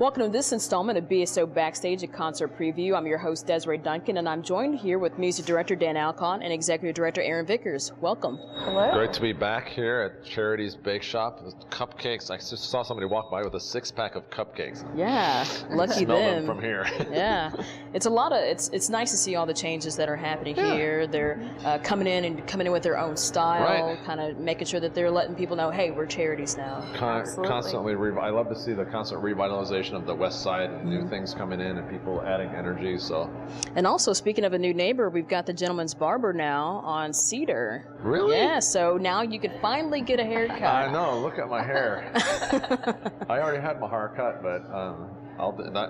Welcome to this installment of BSO Backstage, a concert preview. I'm your host, Desiree Duncan, and I'm joined here with Music Director Dan Alcott and Executive Director Aaron Vickers. Welcome. Hello. Great to be back here at Charity's Bake Shop. The cupcakes. I just saw somebody walk by with a six-pack of cupcakes. Yeah, lucky smell them. them from here. Yeah, it's a lot of. It's nice to see all the changes that are happening here. They're coming in with their own style, kind of making sure that they're letting people know, hey, we're Charities now. Constantly, I love to see the constant revitalization of the West Side and new things coming in and people adding energy. So. And also, speaking of a new neighbor, we've got the Gentleman's Barber now on Cedar. Really? Yeah. So now you can finally get a haircut. I know. Look at my hair. I already had my hair cut, but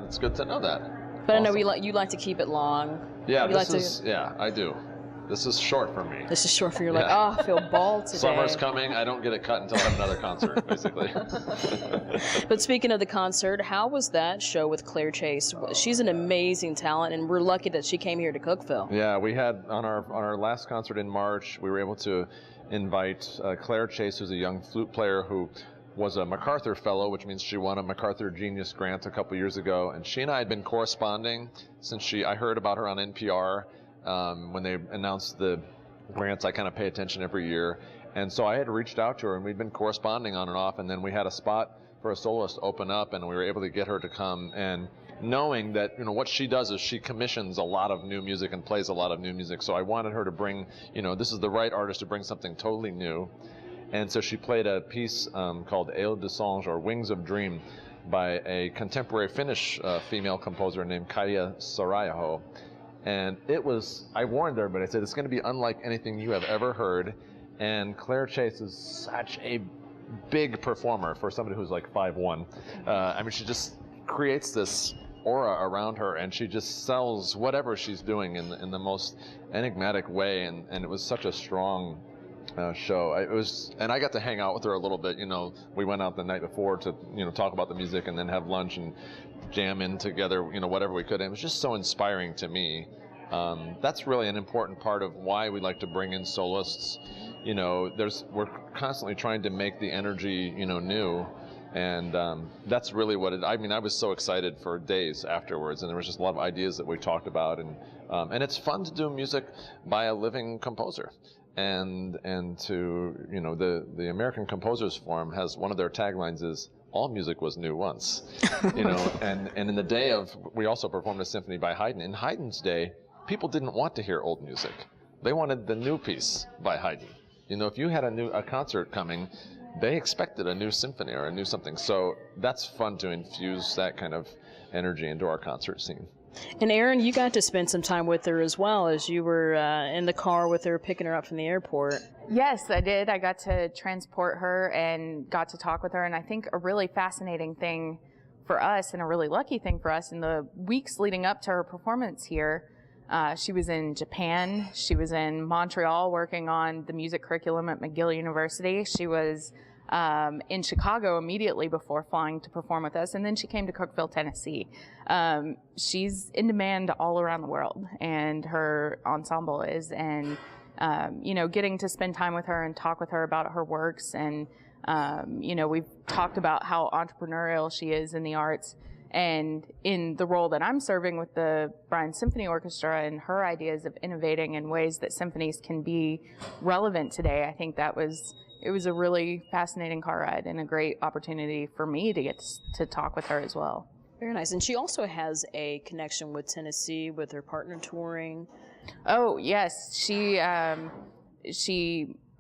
it's good to know that. But awesome. I know you like to keep it long. Yeah, yeah, I do. This is short for me. This is short for you. Like, oh, I feel bald today. Summer's coming. I don't get it cut until I have another concert, basically. But speaking of the concert, how was that show with Claire Chase? She's an amazing talent, and we're lucky that she came here to Cookeville. Yeah, we had on our last concert in March, we were able to invite Claire Chase, who's a young flute player who was a MacArthur Fellow, which means she won a MacArthur Genius Grant a couple years ago. And she and I had been corresponding since I heard about her on NPR. When they announced the grants, I kind of pay attention every year. And so I had reached out to her, and we'd been corresponding on and off. And then we had a spot for a soloist open up, and we were able to get her to come. And knowing that, what she does is she commissions a lot of new music and plays a lot of new music. So I wanted her to bring, this is the right artist to bring something totally new. And so she played a piece called Aile de Songe, or Wings of Dream, by a contemporary Finnish female composer named Kaija Saariaho. And I warned everybody, I said, it's going to be unlike anything you have ever heard. And Claire Chase is such a big performer for somebody who's like 5'1". She just creates this aura around her, and she just sells whatever she's doing in the most enigmatic way. And it was such a strong show. And I got to hang out with her a little bit. We went out the night before to talk about the music and then have lunch and jam in together, whatever we could. And it was just so inspiring to me. That's really an important part of why we like to bring in soloists. We're constantly trying to make the energy, new. And that's really what I was so excited for days afterwards, and there was just a lot of ideas that we talked about. And it's fun to do music by a living composer. And to, the American Composers Forum has one of their taglines is, all music was new once, and in the day we also performed a symphony by Haydn. In Haydn's day, people didn't want to hear old music. They wanted the new piece by Haydn. If you had a concert coming, they expected a new symphony or a new something. So that's fun to infuse that kind of energy into our concert scene. And Aaron, you got to spend some time with her as well, as you were in the car with her, picking her up from the airport. Yes, I did. I got to transport her and got to talk with her. And I think a really fascinating thing for us, and a really lucky thing for us, in the weeks leading up to her performance here, she was in Japan. She was in Montreal working on the music curriculum at McGill University. She was in Chicago immediately before flying to perform with us, and then she came to Cookeville, Tennessee. She's in demand all around the world, and her ensemble is, and getting to spend time with her and talk with her about her works, and we've talked about how entrepreneurial she is in the arts, and in the role that I'm serving with the Bryan Symphony Orchestra and her ideas of innovating in ways that symphonies can be relevant today. I think it was a really fascinating car ride and a great opportunity for me to get to talk with her as well. Very nice. And she also has a connection with Tennessee with her partner touring. Oh, yes.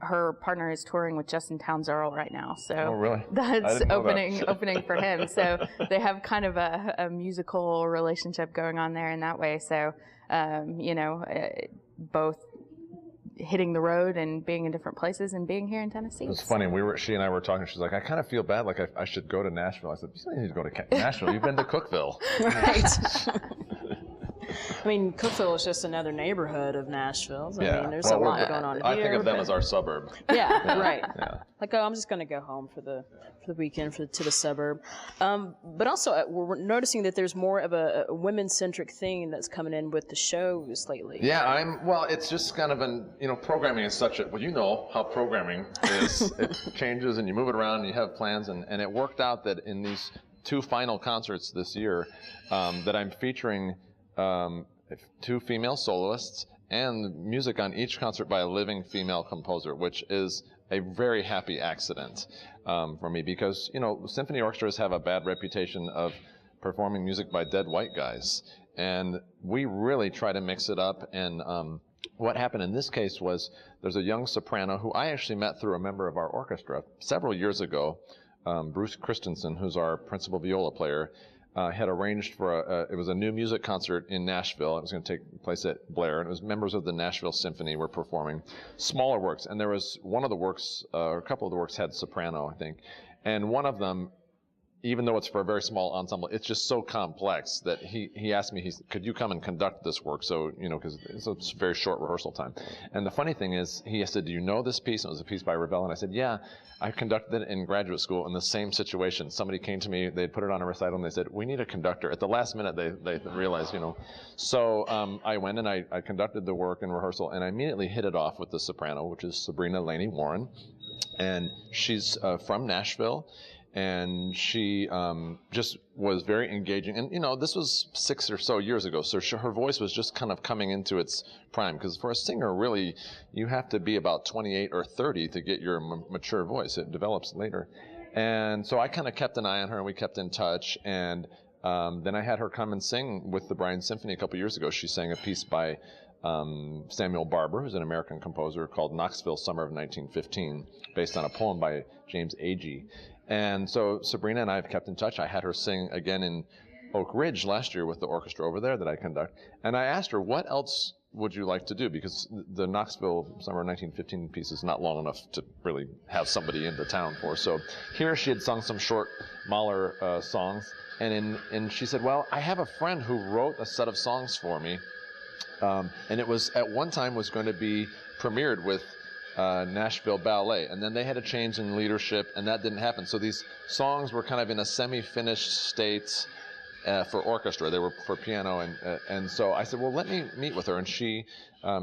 Her partner is touring with Justin Townes Earle right now. So oh, really? That's opening for him. So they have kind of a musical relationship going on there in that way. So, both hitting the road and being in different places and being here in Tennessee. It's funny. She and I were talking. She's like, I kind of feel bad. Like I should go to Nashville. I said, you don't need to go to Nashville. You've been to Cookeville. Right. Cookeville is just another neighborhood of Nashville. There's a lot going on here. I think of them as our suburb. Yeah, right. Yeah. Like, I'm just going to go home for the weekend to the suburb. But also, we're noticing that there's more of a women-centric theme that's coming in with the shows lately. Yeah, it's just kind of programming is such how programming is. It changes and you move it around and you have plans, and it worked out that in these 2 final concerts this year that I'm featuring 2 female soloists and music on each concert by a living female composer, which is a very happy accident for me, because, you know, symphony orchestras have a bad reputation of performing music by dead white guys, and we really try to mix it up. And what happened in this case was there's a young soprano who I actually met through a member of our orchestra several years ago, Bruce Christensen, who's our principal viola player. Had arranged for it was a new music concert in Nashville. It was going to take place at Blair, and it was members of the Nashville Symphony were performing smaller works. And there was one of the works, or a couple of the works had soprano, I think. And one of them, even though it's for a very small ensemble, it's just so complex that he asked me, could you come and conduct this work? So, you know, because it's a very short rehearsal time. And the funny thing is, he said, do you know this piece? And it was a piece by Ravel. And I said, yeah, I conducted it in graduate school in the same situation. Somebody came to me, they'd put it on a recital, and they said, we need a conductor. At the last minute, they realized, you know. So I went and I conducted the work in rehearsal, and I immediately hit it off with the soprano, which is Sabrina Laney Warren. And she's from Nashville. And she just was very engaging. And, you know, this was 6 or so years ago, so her voice was just kind of coming into its prime. Because for a singer, really, you have to be about 28 or 30 to get your mature voice. It develops later. And so I kind of kept an eye on her, and we kept in touch. And then I had her come and sing with the Bryan Symphony a couple years ago. She sang a piece by Samuel Barber, who's an American composer, called Knoxville Summer of 1915, based on a poem by James Agee. And so Sabrina and I have kept in touch. I had her sing again in Oak Ridge last year with the orchestra over there that I conduct. And I asked her, what else would you like to do? Because the Knoxville Summer 1915 piece is not long enough to really have somebody in the town for. So here she had sung some short Mahler songs. And she said, well, I have a friend who wrote a set of songs for me. And it was, at one time, was going to be premiered with Nashville Ballet, and then they had a change in leadership, and that didn't happen. So these songs were kind of in a semi-finished state for orchestra. They were for piano, and so I said, well, let me meet with her. And she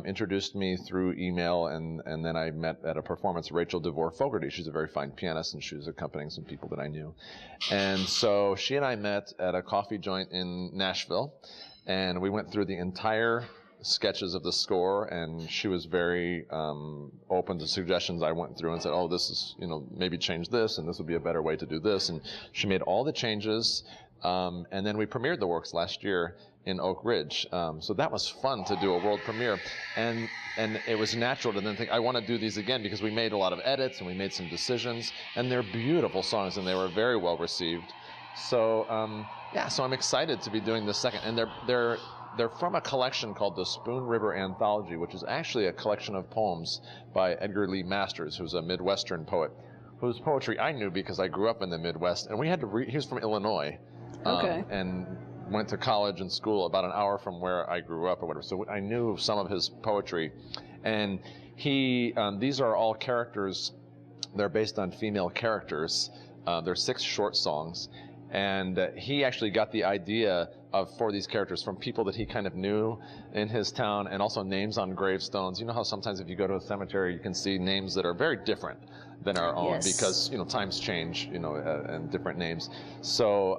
introduced me through email, and then I met at a performance Rachel DeVore Fogarty. She's a very fine pianist, and she was accompanying some people that I knew. And so she and I met at a coffee joint in Nashville, and we went through the entire sketches of the score, and she was very open to suggestions I went through and said, oh, this is, you know, maybe change this, and this would be a better way to do this. And she made all the changes, and then we premiered the works last year in Oak Ridge. So that was fun to do a world premiere, and it was natural to then think, I want to do these again, because we made a lot of edits and we made some decisions, and they're beautiful songs, and they were very well received. So yeah, so I'm excited to be doing this second, and they're from a collection called the Spoon River Anthology, which is actually a collection of poems by Edgar Lee Masters, who's a Midwestern poet, whose poetry I knew because I grew up in the Midwest, and we had to read. He was from Illinois, and went to college and school about an hour from where I grew up or whatever. So I knew some of his poetry, and these are all characters. They're based on female characters. They're 6 short songs. And he actually got the idea for these characters from people that he kind of knew in his town, and also names on gravestones. You know how sometimes if you go to a cemetery, you can see names that are very different than our own, because, you know, times change, you know, and different names. So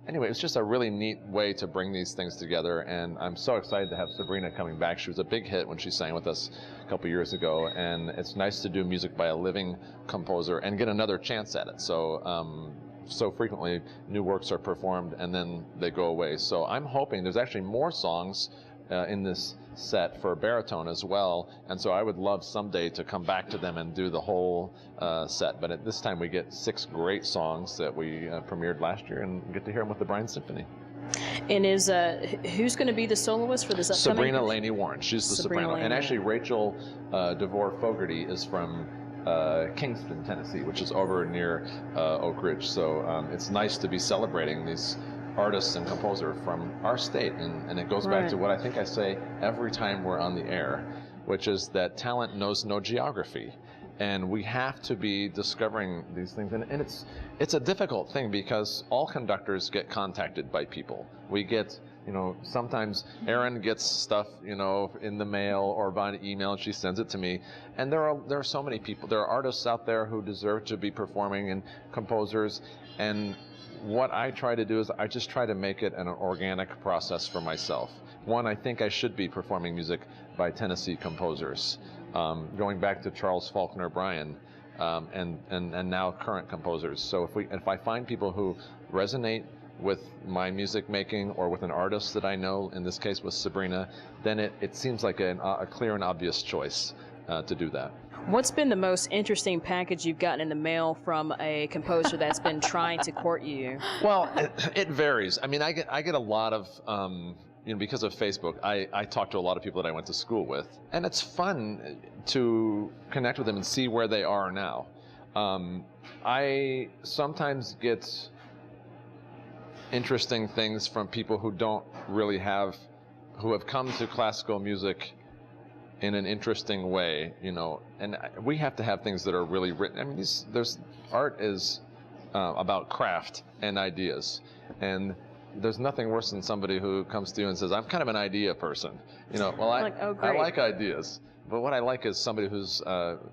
anyway, it's just a really neat way to bring these things together, and I'm so excited to have Sabrina coming back. She was a big hit when she sang with us a couple years ago, and it's nice to do music by a living composer and get another chance at it. So frequently new works are performed and then they go away. So I'm hoping there's actually more songs in this set for baritone as well, and so I would love someday to come back to them and do the whole set. But at this time we get 6 great songs that we premiered last year, and get to hear them with the Bryan Symphony. And is who's going to be the soloist for this upcoming? Sabrina Laney Warren. She's the soprano. And actually Rachel DeVore Fogarty is from Kingston, Tennessee, which is over near Oak Ridge. So it's nice to be celebrating these artists and composers from our state, and it goes back to what I think I say every time we're on the air, which is that talent knows no geography, and we have to be discovering these things. And it's a difficult thing, because all conductors get contacted by people. We get sometimes Erin gets stuff, in the mail or by email, and she sends it to me. And there are so many people. There are artists out there who deserve to be performing, and composers. And what I try to do is I just try to make it an organic process for myself. One, I think I should be performing music by Tennessee composers, going back to Charles Faulkner Bryan, and now current composers. So if I find people who resonate with my music making or with an artist that I know, in this case with Sabrina, then it seems like a clear and obvious choice to do that. What's been the most interesting package you've gotten in the mail from a composer that's been trying to court you? Well, it varies. I mean, I get a lot of, because of Facebook, I talk to a lot of people that I went to school with, and it's fun to connect with them and see where they are now. I sometimes get interesting things from people who have come to classical music in an interesting way, and we have to have things that are really written. I mean, art is about craft and ideas, and there's nothing worse than somebody who comes to you and says, I'm kind of an idea person. Well, I like ideas. But what I like is somebody who's,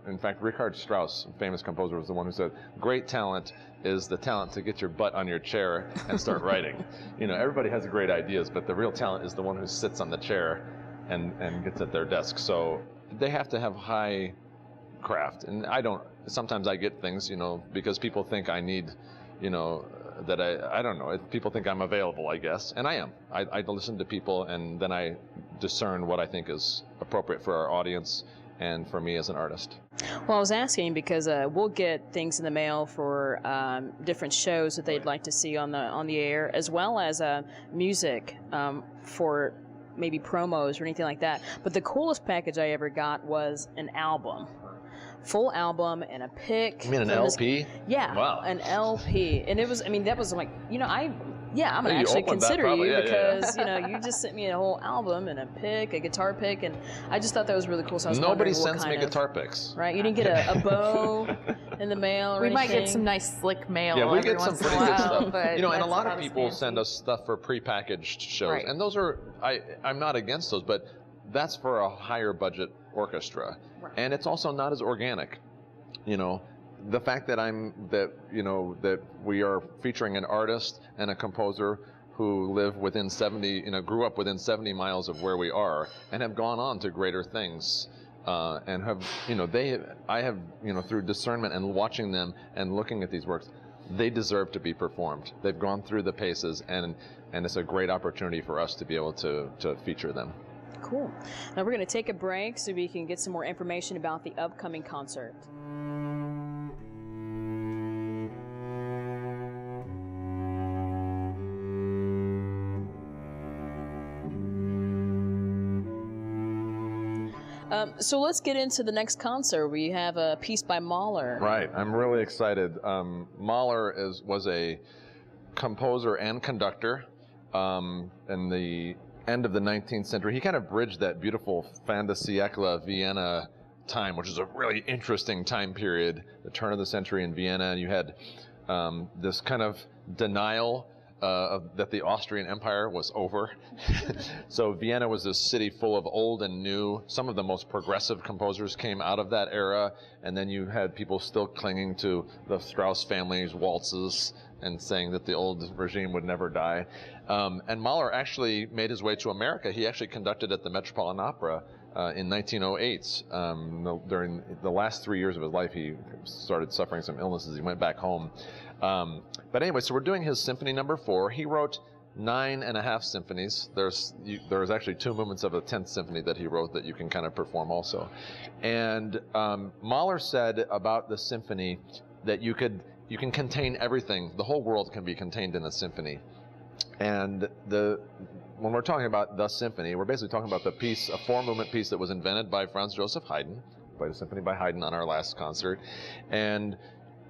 in fact, Richard Strauss, a famous composer, was the one who said, great talent is the talent to get your butt on your chair and start writing. Everybody has great ideas, but the real talent is the one who sits on the chair and gets at their desk. So they have to have high craft. And sometimes I get things, because people think I need, that I don't know, people think I'm available, I guess, and I am. I listen to people, and then I discern what I think is appropriate for our audience and for me as an artist. Well, I was asking because we'll get things in the mail for different shows that they'd like to see on the air, as well as music for maybe promos or anything like that. But the coolest package I ever got was an album. Full album and a pick. You mean an LP? Yeah. Wow. An LP. And it was, that was like, I'm going to actually consider you because, you just sent me a whole album and a pick, a guitar pick, and I just thought that was really cool. So I was Nobody sends me guitar picks. Right? You didn't get a bow in the mail or anything? We might get some nice slick mail. Yeah, we get some pretty good stuff. And a lot of people send us stuff for prepackaged shows. Right. And those are, I'm not against those, but that's for a higher budget orchestra. Right. And it's also not as organic. The fact that we are featuring an artist and a composer who live within 70, grew up within 70 miles of where we are and have gone on to greater things, and have, I have, through discernment and watching them and looking at these works, they deserve to be performed. They've gone through the paces, and it's a great opportunity for us to be able to feature them. Cool. Now we're going to take a break so we can get some more information about the upcoming concert. So let's get into the next concert. We have a piece by Mahler. Right. I'm really excited. Mahler was a composer and conductor in the end of the 19th century. He kind of bridged that beautiful fin de siècle Vienna time, which is a really interesting time period, the turn of the century in Vienna. And you had this kind of denial that the Austrian Empire was over. So Vienna was this city full of old and new. Some of the most progressive composers came out of that era, and then you had people still clinging to the Strauss family's waltzes and saying that the old regime would never die. And Mahler actually made his way to America. He actually conducted at the Metropolitan Opera in 1908. During the last 3 years of his life, he started suffering some illnesses. He went back home. But anyway, so we're doing his Symphony No. 4. He wrote 9.5 symphonies. There's actually 2 movements of a 10th symphony that he wrote that you can kind of perform also. And Mahler said about the symphony that you can contain everything. The whole world can be contained in a symphony. And when we're talking about the symphony, we're basically talking about the piece, a 4-movement piece that was invented by Franz Joseph Haydn, played a symphony by Haydn on our last concert. And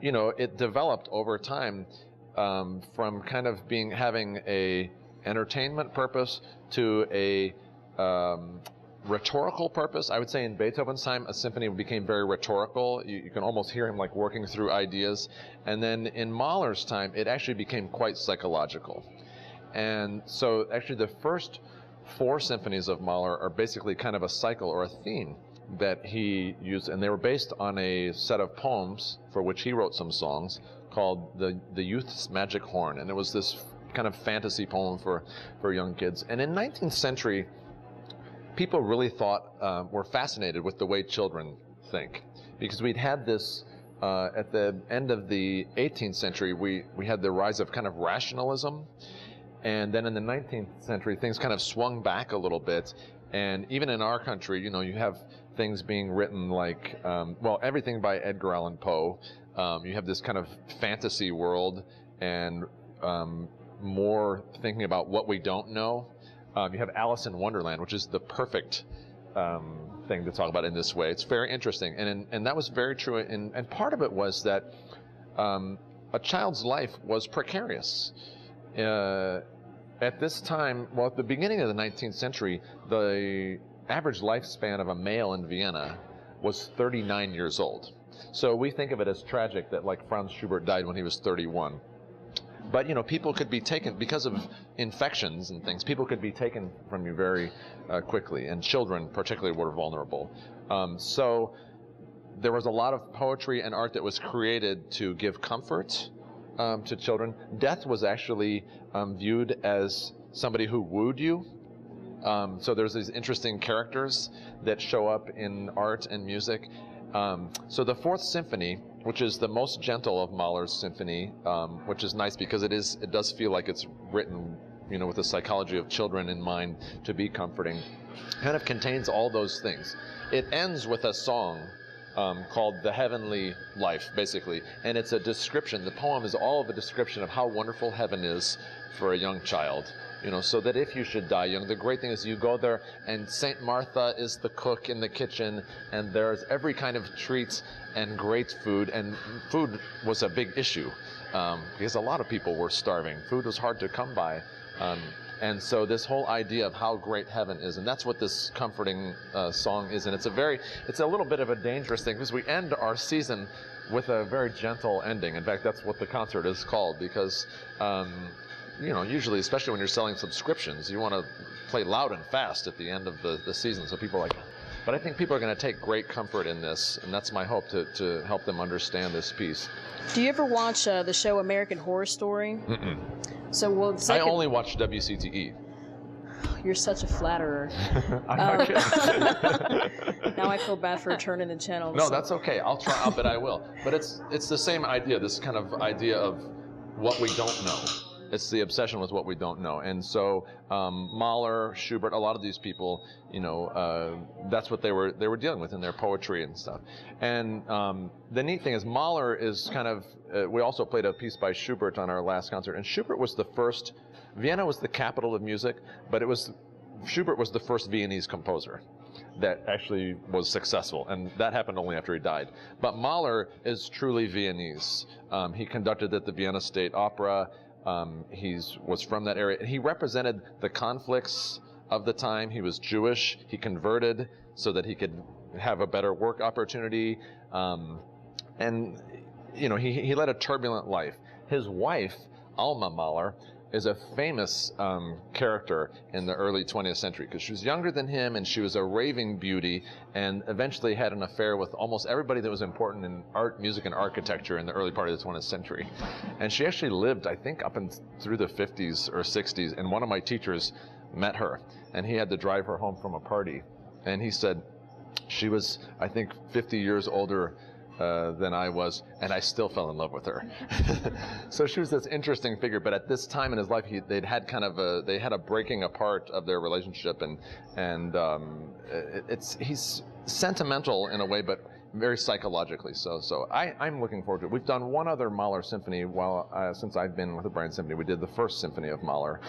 it developed over time from kind of having a entertainment purpose to a rhetorical purpose. I would say in Beethoven's time, a symphony became very rhetorical. You can almost hear him like working through ideas. And then in Mahler's time, it actually became quite psychological. And so actually the first 4 symphonies of Mahler are basically kind of a cycle or a theme that he used, and they were based on a set of poems for which he wrote some songs called the Youth's Magic Horn. And it was this kind of fantasy poem for young kids. And in 19th century, people really were fascinated with the way children think, because we'd had this at the end of the 18th century, we had the rise of kind of rationalism. And then in the 19th century, things kind of swung back a little bit. And even in our country, you know, you have things being written like, everything by Edgar Allan Poe. You have this kind of fantasy world and more thinking about what we don't know. You have Alice in Wonderland, which is the perfect thing to talk about in this way. It's very interesting. And that was very true. And part of it was that a child's life was precarious. At this time, at the beginning of the 19th century, the average lifespan of a male in Vienna was 39 years old. So we think of it as tragic that like Franz Schubert died when he was 31. But, you know, people could be taken, because of infections and things, people could be taken from you very quickly, and children particularly were vulnerable. So there was a lot of poetry and art that was created to give comfort to children. Death was actually viewed as somebody who wooed you. So there's these interesting characters that show up in art and music. So the 4th Symphony, which is the most gentle of Mahler's symphony, which is nice because it does feel like it's written, you know, with the psychology of children in mind to be comforting, kind of contains all those things. It ends with a song called The Heavenly Life, basically. And it's a description. The poem is all of a description of how wonderful heaven is for a young child. You know, so that if you should die young, the great thing is you go there and Saint Martha is the cook in the kitchen, and there's every kind of treat and great food. And food was a big issue because a lot of people were starving. Food was hard to come by. And so this whole idea of how great heaven is, and that's what this comforting song is. And it's a little bit of a dangerous thing because we end our season with a very gentle ending. In fact, that's what the concert is called because, you know, usually, especially when you're selling subscriptions, you want to play loud and fast at the end of the season. So people are like, but I think people are going to take great comfort in this, and that's my hope to help them understand this piece. Do you ever watch the show American Horror Story? Mm-mm. So, I only watch WCTE. You're such a flatterer. I'm not kidding. Now I feel bad for turning the channel. No, that's okay. I'll try. I'll bet I will. But it's the same idea. This kind of idea of what we don't know. It's the obsession with what we don't know. And so Mahler, Schubert, a lot of these people, you know, that's what they were dealing with in their poetry and stuff. And the neat thing is Mahler is kind of, we also played a piece by Schubert on our last concert. And Schubert was the first, Vienna was the capital of music, but Schubert was the first Viennese composer that actually was successful, and that happened only after he died. But Mahler is truly Viennese. He conducted at the Vienna State Opera. He was from that area. He represented the conflicts of the time. He was Jewish. He converted so that he could have a better work opportunity. And, you know, he led a turbulent life. His wife, Alma Mahler, is a famous character in the early 20th century because she was younger than him and she was a raving beauty and eventually had an affair with almost everybody that was important in art, music, and architecture in the early part of the 20th century. And she actually lived, I think, up through the 50s or 60s, and one of my teachers met her and he had to drive her home from a party. And he said she was, I think, 50 years older than I was, and I still fell in love with her. So she was this interesting figure, but at this time in his life, they had a breaking apart of their relationship, and he's sentimental in a way, but very psychologically so. So I'm looking forward to it. We've done one other Mahler symphony since I've been with the Bryan Symphony. We did the first symphony of Mahler.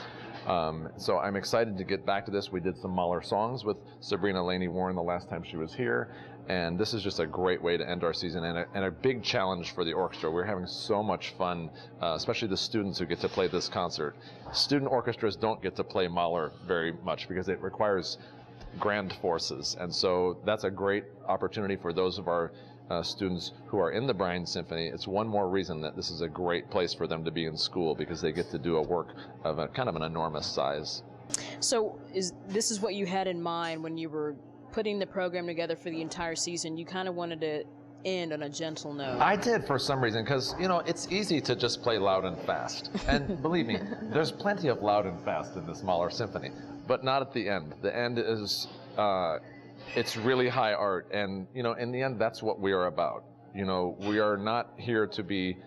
So I'm excited to get back to this. We did some Mahler songs with Sabrina Laney Warren the last time she was here. And this is just a great way to end our season and a big challenge for the orchestra. We're having so much fun, especially the students who get to play this concert. Student orchestras don't get to play Mahler very much because it requires grand forces. And so that's a great opportunity for those of our students who are in the Bryan Symphony, it's one more reason that this is a great place for them to be in school, because they get to do a work of a kind of an enormous size. So this is what you had in mind when you were putting the program together for the entire season? You kind of wanted to end on a gentle note. I did, for some reason, because, you know, it's easy to just play loud and fast. And believe me, there's plenty of loud and fast in this Mahler symphony, but not at the end. The end is, it's really high art, and, you know, in the end, that's what we are about. You know, we are not here to be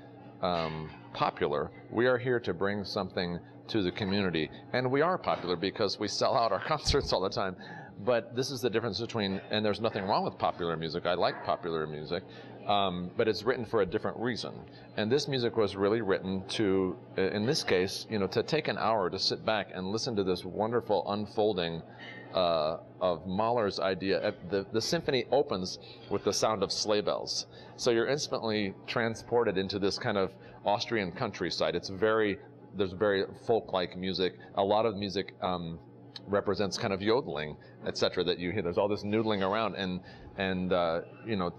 popular. We are here to bring something to the community, and we are popular because we sell out our concerts all the time. But this is the difference between, and there's nothing wrong with popular music. I like popular music, but it's written for a different reason. And this music was really written to, in this case, you know, to take an hour to sit back and listen to this wonderful unfolding of Mahler's idea. The symphony opens with the sound of sleigh bells. So you're instantly transported into this kind of Austrian countryside. It's there's very folk-like music. A lot of music represents kind of yodeling, etc. that you hear. There's all this noodling around, and you know,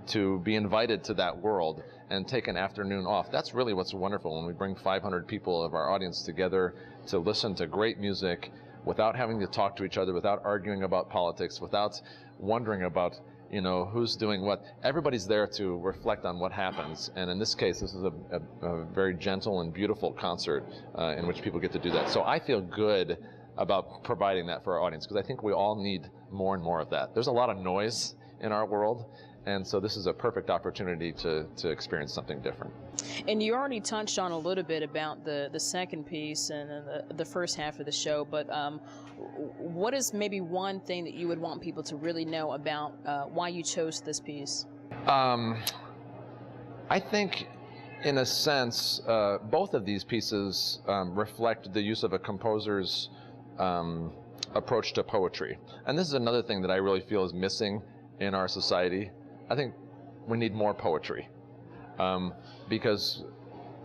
to be invited to that world and take an afternoon off. That's really what's wonderful when we bring 500 people of our audience together to listen to great music without having to talk to each other, without arguing about politics, without wondering about, you know, who's doing what. Everybody's there to reflect on what happens, and in this case, this is a very gentle and beautiful concert in which people get to do that. So I feel good about providing that for our audience, because I think we all need more and more of that. There's a lot of noise in our world, and so this is a perfect opportunity to experience something different. And you already touched on a little bit about the second piece and the first half of the show, but what is maybe one thing that you would want people to really know about why you chose this piece? I think, in a sense, both of these pieces reflect the use of a composer's approach to poetry. And this is another thing that I really feel is missing in our society. I think we need more poetry. Because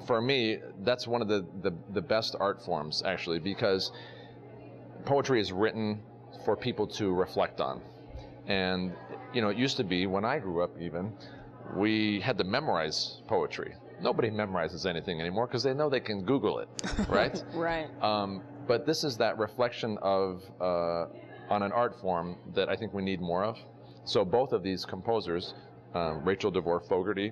for me, that's one of the best art forms, actually, because poetry is written for people to reflect on. And, you know, it used to be, when I grew up even, we had to memorize poetry. Nobody memorizes anything anymore because they know they can Google it, right? Right. But this is that reflection of on an art form that I think we need more of. So both of these composers, Rachel DeVore Fogarty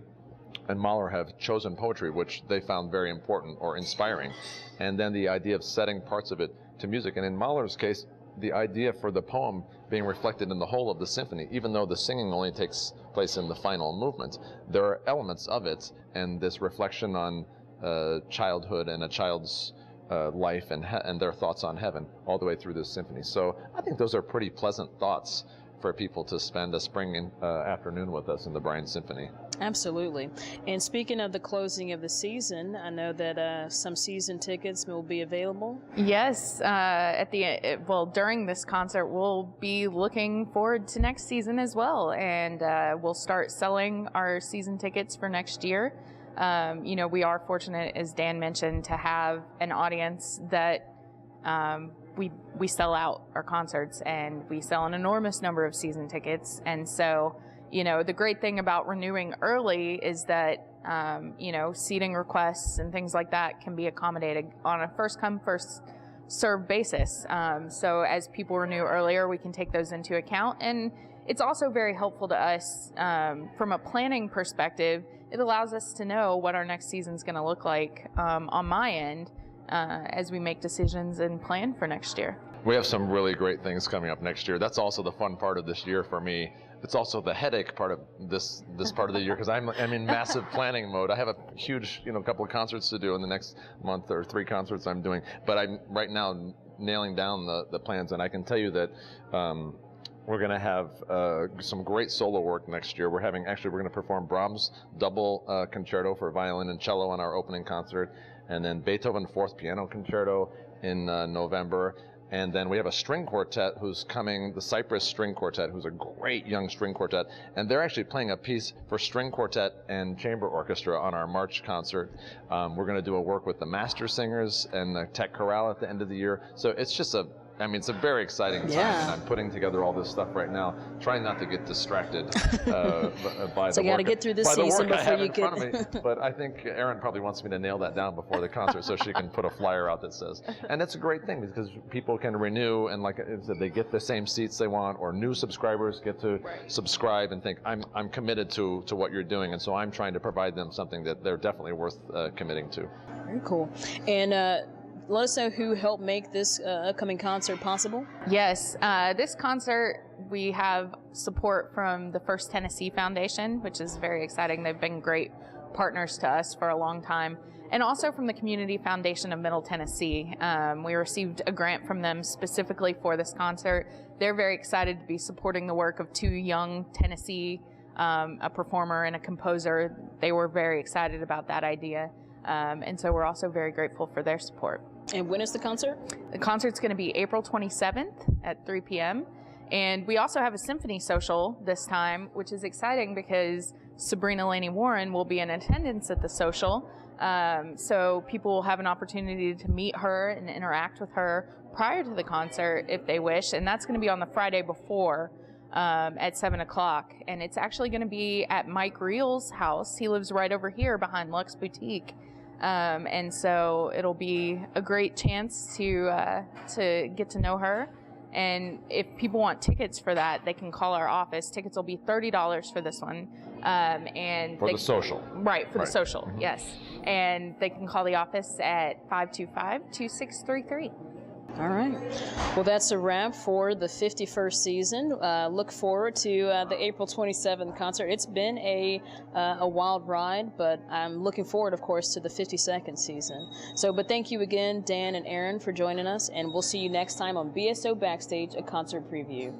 and Mahler, have chosen poetry which they found very important or inspiring, and then the idea of setting parts of it to music. And in Mahler's case, the idea for the poem being reflected in the whole of the symphony, even though the singing only takes place in the final movement, there are elements of it, and this reflection on childhood and a child's life and their thoughts on heaven all the way through this symphony. So I think those are pretty pleasant thoughts for people to spend a spring afternoon with us in the Bryan Symphony. Absolutely. And speaking of the closing of the season, I know that some season tickets will be available. Yes, during this concert, we'll be looking forward to next season as well, and we'll start selling our season tickets for next year. You know, we are fortunate, as Dan mentioned, to have an audience that we sell out our concerts, and we sell an enormous number of season tickets. And so, you know, the great thing about renewing early is that, you know, seating requests and things like that can be accommodated on a first come, first served basis. So as people renew earlier, we can take those into account. And it's also very helpful to us from a planning perspective. It allows us to know what our next season's going to look like on my end as we make decisions and plan for next year. We have some really great things coming up next year. That's also the fun part of this year for me. It's also the headache part of this part of the year, because I'm in massive planning mode. I have a huge, you know, couple of concerts to do in the next month, or 3 concerts I'm doing. But I'm right now nailing down the plans, and I can tell you that we're going to have some great solo work next year. We're going to perform Brahms' double concerto for violin and cello on our opening concert, and then Beethoven 4th Piano Concerto in November. And then we have a string quartet who's coming, the Cypress String Quartet, who's a great young string quartet. And they're actually playing a piece for string quartet and chamber orchestra on our March concert. We're going to do a work with the Master Singers and the Tech Chorale at the end of the year. So it's just a I mean, it's a very exciting time, and I'm putting together all this stuff right now, trying not to get distracted by so the you got to work, get through this by the season work I before have you in front of me. But I think Erin probably wants me to nail that down before the concert so she can put a flyer out that says, and it's a great thing because people can renew, and like I said, they get the same seats they want, or new subscribers get to subscribe and think, I'm committed to what you're doing, and so I'm trying to provide them something that they're definitely worth committing to. Very cool. And let us know who helped make this upcoming concert possible. Yes, this concert, we have support from the First Tennessee Foundation, which is very exciting. They've been great partners to us for a long time. And also from the Community Foundation of Middle Tennessee. We received a grant from them specifically for this concert. They're very excited to be supporting the work of 2 young Tennessee, a performer and a composer. They were very excited about that idea. And so we're also very grateful for their support. And when is the concert? The concert's going to be April 27th at 3 p.m. And we also have a symphony social this time, which is exciting because Sabrina Laney Warren will be in attendance at the social. So people will have an opportunity to meet her and interact with her prior to the concert if they wish. And that's going to be on the Friday before at 7 o'clock. And it's actually going to be at Mike Reel's house. He lives right over here behind Lux Boutique. And so it'll be a great chance to get to know her. And if people want tickets for that, they can call our office. Tickets will be $30 for this one. And for the social. Right, for the social, yes. And they can call the office at 525-2633. All right. Well, that's a wrap for the 51st season. Look forward to the April 27th concert. It's been a wild ride, but I'm looking forward, of course, to the 52nd season. But thank you again, Dan and Erin, for joining us, and we'll see you next time on BSO Backstage, a concert preview.